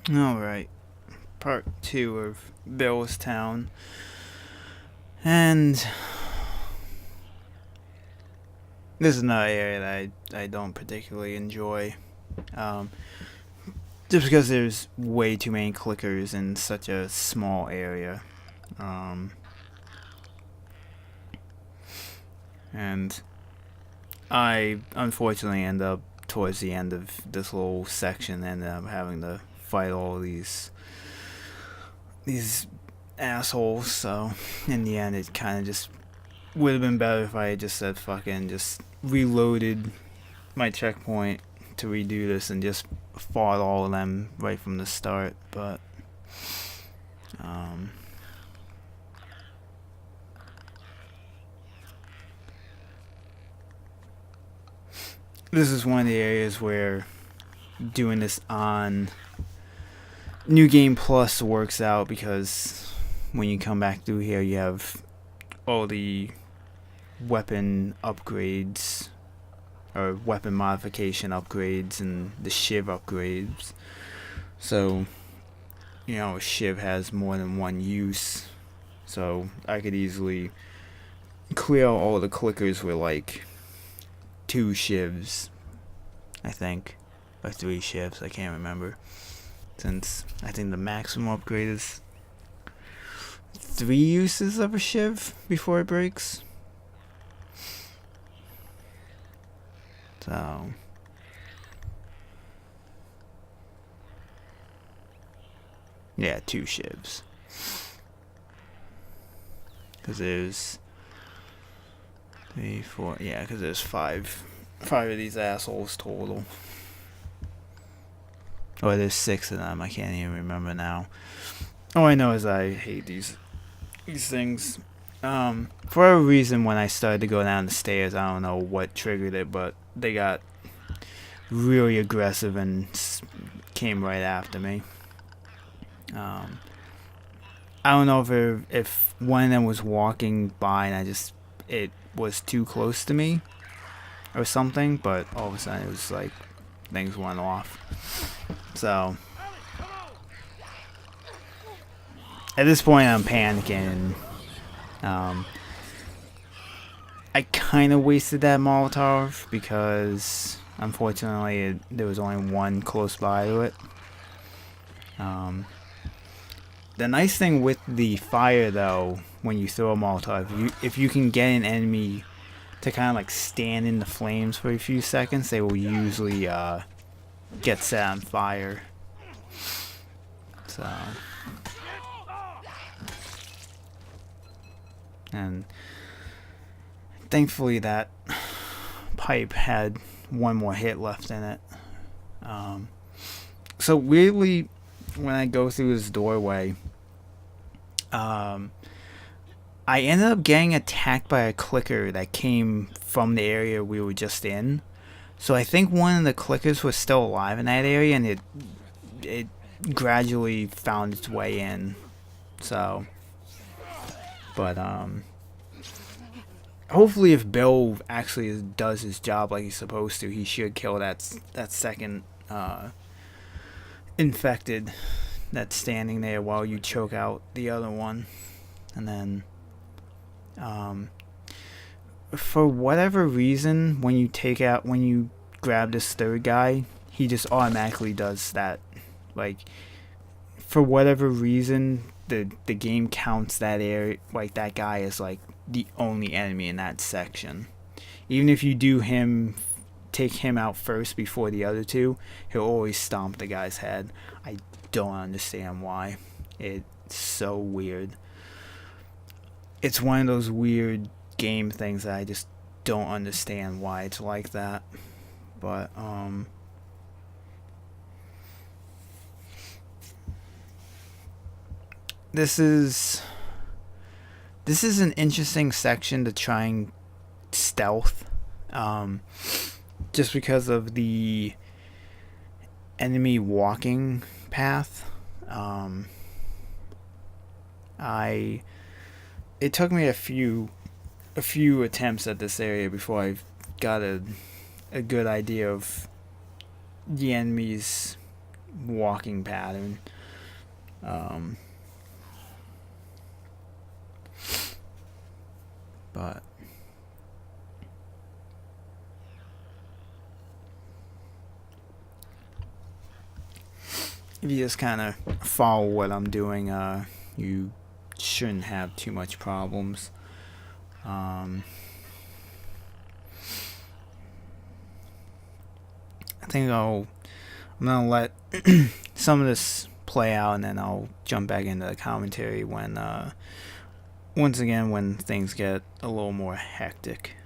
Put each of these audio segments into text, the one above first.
Alright, part 2 of Bill's Town. And this is another area that I don't particularly enjoy. Um, just because there's way too many clickers in such a small area. Um, and I unfortunately end up towards the end of this little section, ended up having to fight all these assholes. So in the end, it kind of just would have been better if I had just said fucking just reloaded my checkpoint to redo this and just fought all of them right from the start. But um, this is one of the areas where doing this on New Game Plus works out, because when you come back through here, you have all the weapon upgrades or weapon modification upgrades and the Shiv upgrades. So, a Shiv has more than one use. So I could easily clear all the clickers with like 2 Shivs, I think. Or 3 Shivs, I can't remember. Since I think the maximum upgrade is 3 uses of a Shiv before it breaks. So yeah, 2 Shivs. Because there's 3, 4. Yeah, because there's 5 of these assholes total. Or there's 6 of them. I can't even remember now. All I know is I hate these things. For a reason, when I started to go down the stairs, I don't know what triggered it, but they got really aggressive and came right after me. I don't know if one of them was walking by and it was too close to me or something, but all of a sudden it was like things went off. So at this point I'm panicking. I kind of wasted that Molotov because unfortunately there was only one close by to it. The nice thing with the fire, though, when you throw a Molotov, if you can get an enemy to kind of like stand in the flames for a few seconds, they will usually get set on fire. So, and thankfully that pipe had one more hit left in it. So weirdly, when I go through this doorway, I ended up getting attacked by a clicker that came from the area we were just in. So I think one of the clickers was still alive in that area, and it gradually found its way in. So, but hopefully, if Bill actually does his job like he's supposed to, he should kill that second infected that's standing there while you choke out the other one. And then for whatever reason, when you grab this third guy, he just automatically does that. Like, for whatever reason, the game counts that area, like that guy, as like the only enemy in that section. Even if you take him out first before the other two, he'll always stomp the guy's head. I don't understand why. It's so weird. It's one of those weird game things that I just don't understand why it's like that. But this is an interesting section to try and stealth, just because of the enemy walking path. It took me a few attempts at this area before I got a good idea of the enemies walking pattern. But if you just kind of follow what I'm doing, you shouldn't have too much problems. I think I'm gonna let some of this play out, and then I'll jump back into the commentary when once again when things get a little more hectic.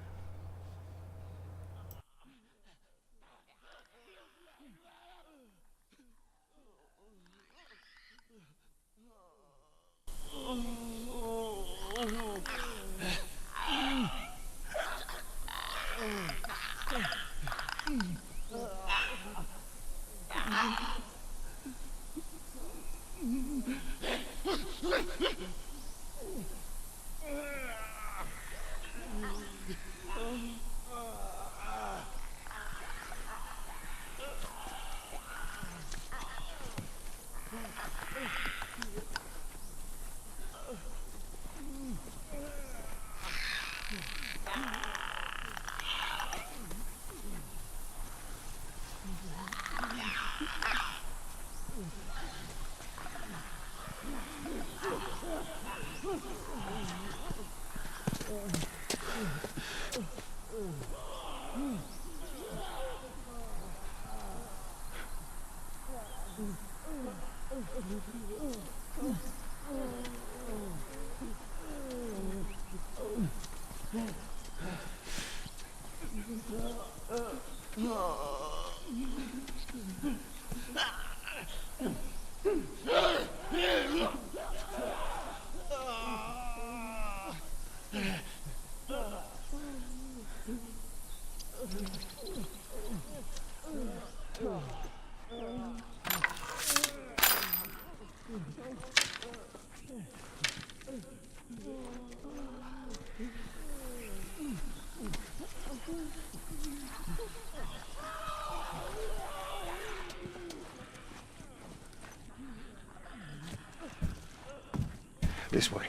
This way.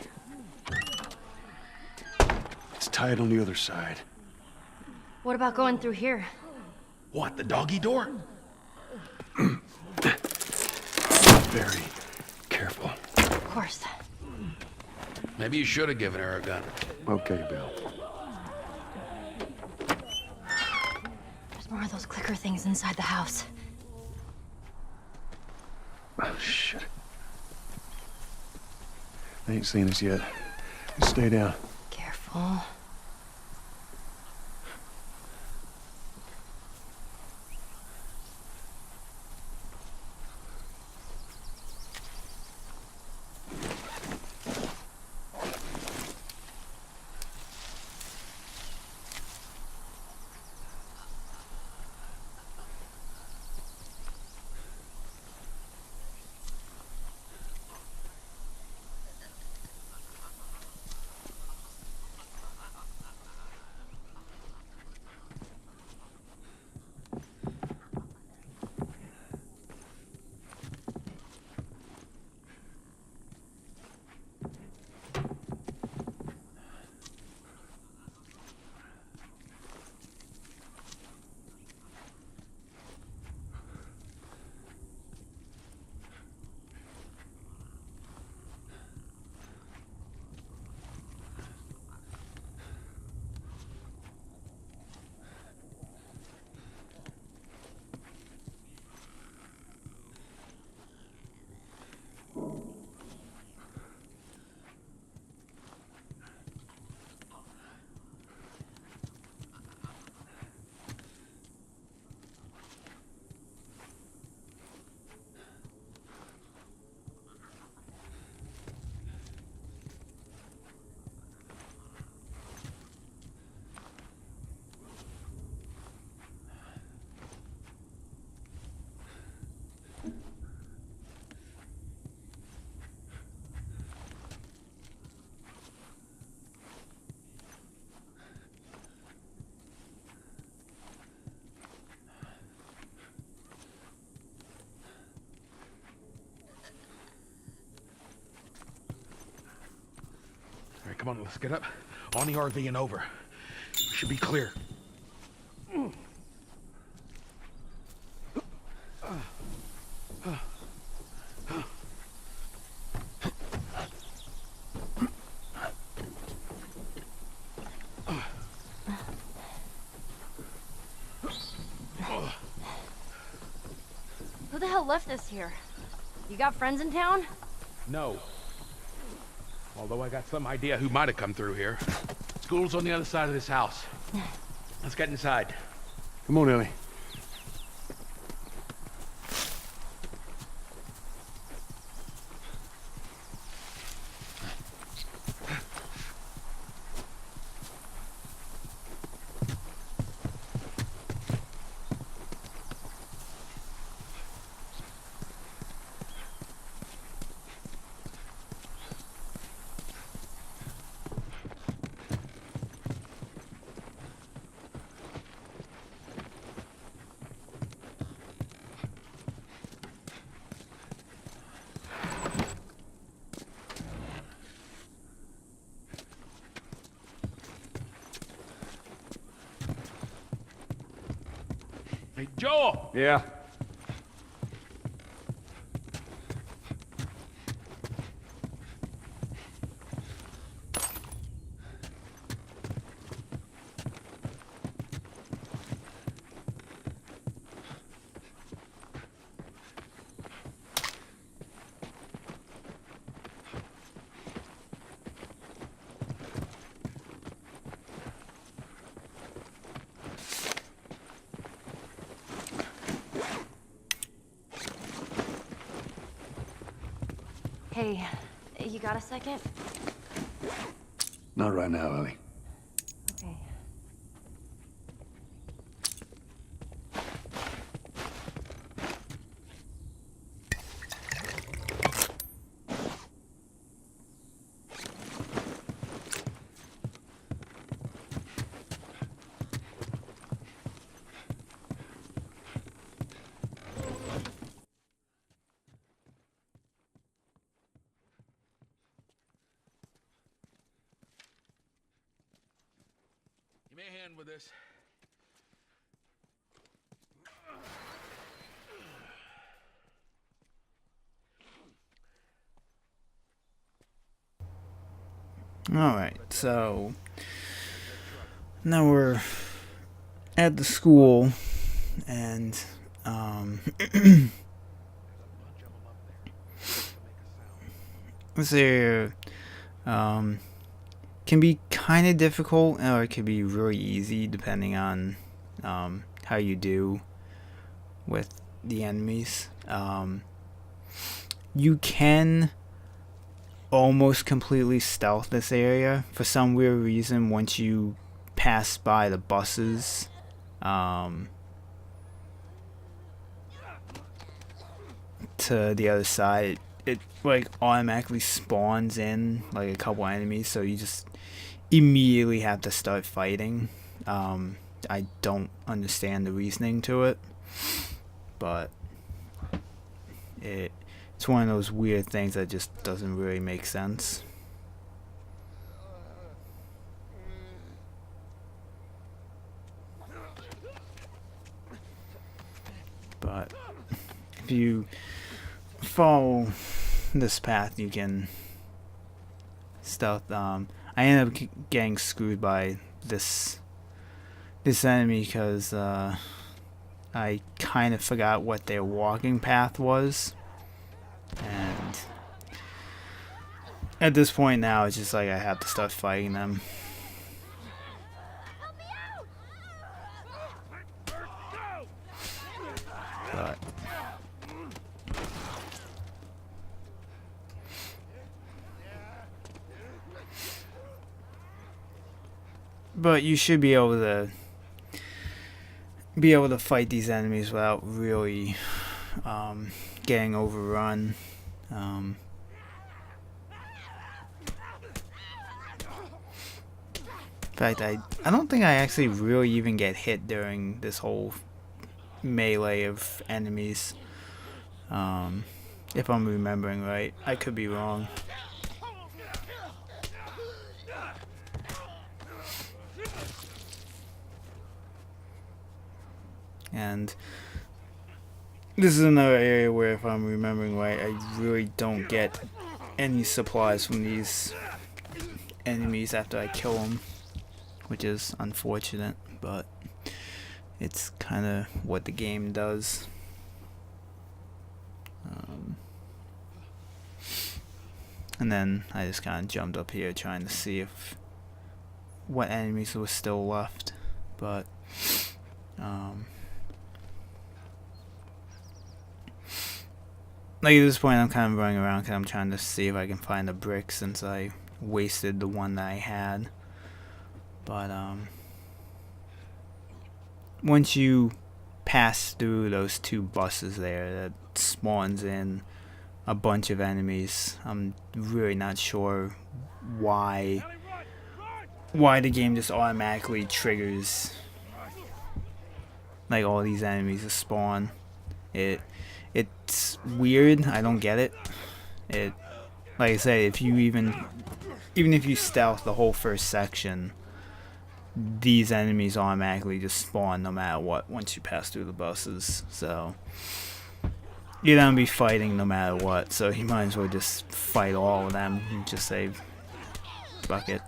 It's tied on the other side. What about going through here? What, the doggy door? Very careful. Of course. Maybe you should have given her a gun. Okay, Bill. There's more of those clicker things inside the house. Oh, shit. They ain't seen us yet. Just stay down. Careful. Come on, let's get up. On the RV and over. Should be clear. Who the hell left this here? You got friends in town? No. Although I got some idea who might have come through here. School's on the other side of this house. Let's get inside. Come on, Ellie. Hey, Joel! Yeah. Hey, you got a second? Not right now, Ellie. Okay. Give me a hand with this. Alright, so now we're at the school, and this area can be kind of difficult, or it can be really easy depending on how you do with the enemies. You can almost completely stealth this area for some weird reason once you pass by the buses. To the other side, it like automatically spawns in like a couple enemies, so you just immediately have to start fighting. I don't understand the reasoning to it, but it's one of those weird things that just doesn't really make sense. But if you follow this path, you can stealth. I ended up getting screwed by this enemy because I kind of forgot what their walking path was, and at this point now it's just like I have to start fighting them. But you should be able to fight these enemies without really getting overrun. In fact, I don't think I actually really even get hit during this whole melee of enemies. If I'm remembering right, I could be wrong. And this is another area where, if I'm remembering right, I really don't get any supplies from these enemies after I kill them, which is unfortunate, but it's kind of what the game does. And then I just kind of jumped up here trying to see if what enemies were still left, but like at this point I'm kind of running around because I'm trying to see if I can find a brick, since I wasted the one that I had. But once you pass through those 2 buses there, that spawns in a bunch of enemies. I'm really not sure why the game just automatically triggers like all these enemies to spawn. It's weird. I don't get it. Like I said, if you even if you stealth the whole first section, these enemies automatically just spawn no matter what once you pass through the buses. So you're gonna be fighting no matter what, so you might as well just fight all of them and just say fuck it.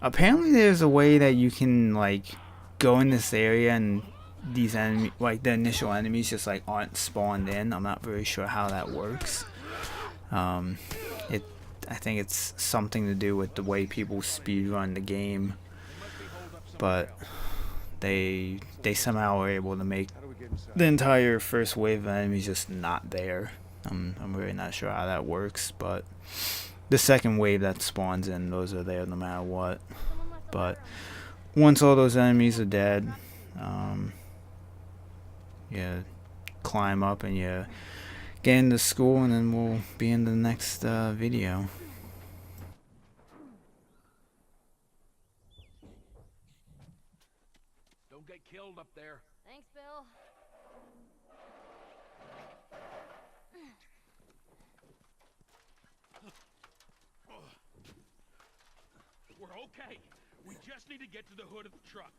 Apparently there's a way that you can like go in this area and these enemy, like the initial enemies, just like aren't spawned in. I'm not very sure how that works. I think it's something to do with the way people speedrun the game, but they somehow were able to make the entire first wave of enemies just not there. I'm really not sure how that works, but the second wave that spawns in, those are there no matter what. But once all those enemies are dead, you climb up and you get into school, and then we'll be in the next video. Don't get killed up there. Thanks, Bill. We're okay. We just need to get to the hood of the truck.